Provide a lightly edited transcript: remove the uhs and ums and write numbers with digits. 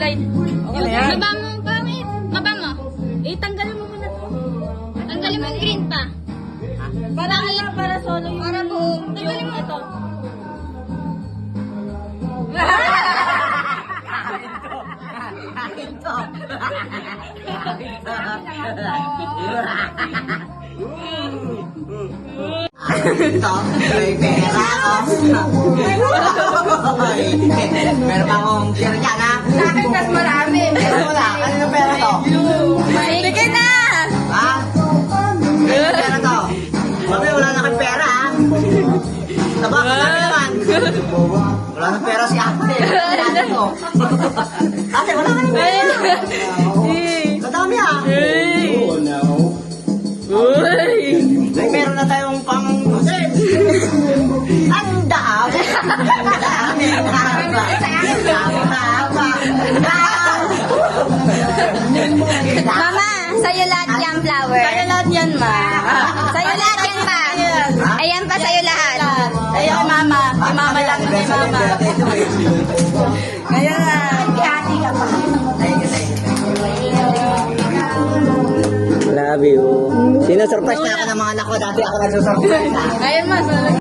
Line. Okay na yan. Baba mo, pangit. Baba mo. Tanggalin mo muna to. Tanggalin mo yung green pa. Para solo yung... Para buo. Tanggalin mo ito. Ito, may pera ako. Meron pa akong share dyan, ha? Sa akin mas marami. Wala, kanino pera to? Sige na! Ha? Kanino pera to? Mami, wala na kang pera, ha? Tabaka namin naman. Wala na pera si ate. Ate ko. Ate, wala ka na pera. Kadami, ha? May meron na tayong pang... Ang dami! Ang dami! Mama, sa'yo lahat yan, flower. Kaya lahat yan, ma. Sa'yo lahat yan, pa. Ayan pa sa'yo lahat. Ayaw, mama. Kay mama lang, kay mama. Kaya nga. Hati ka pa. Love you. Sinusurprise na ako ng mga anak ko. Dati ako nagsusurprise. Ayun, ma.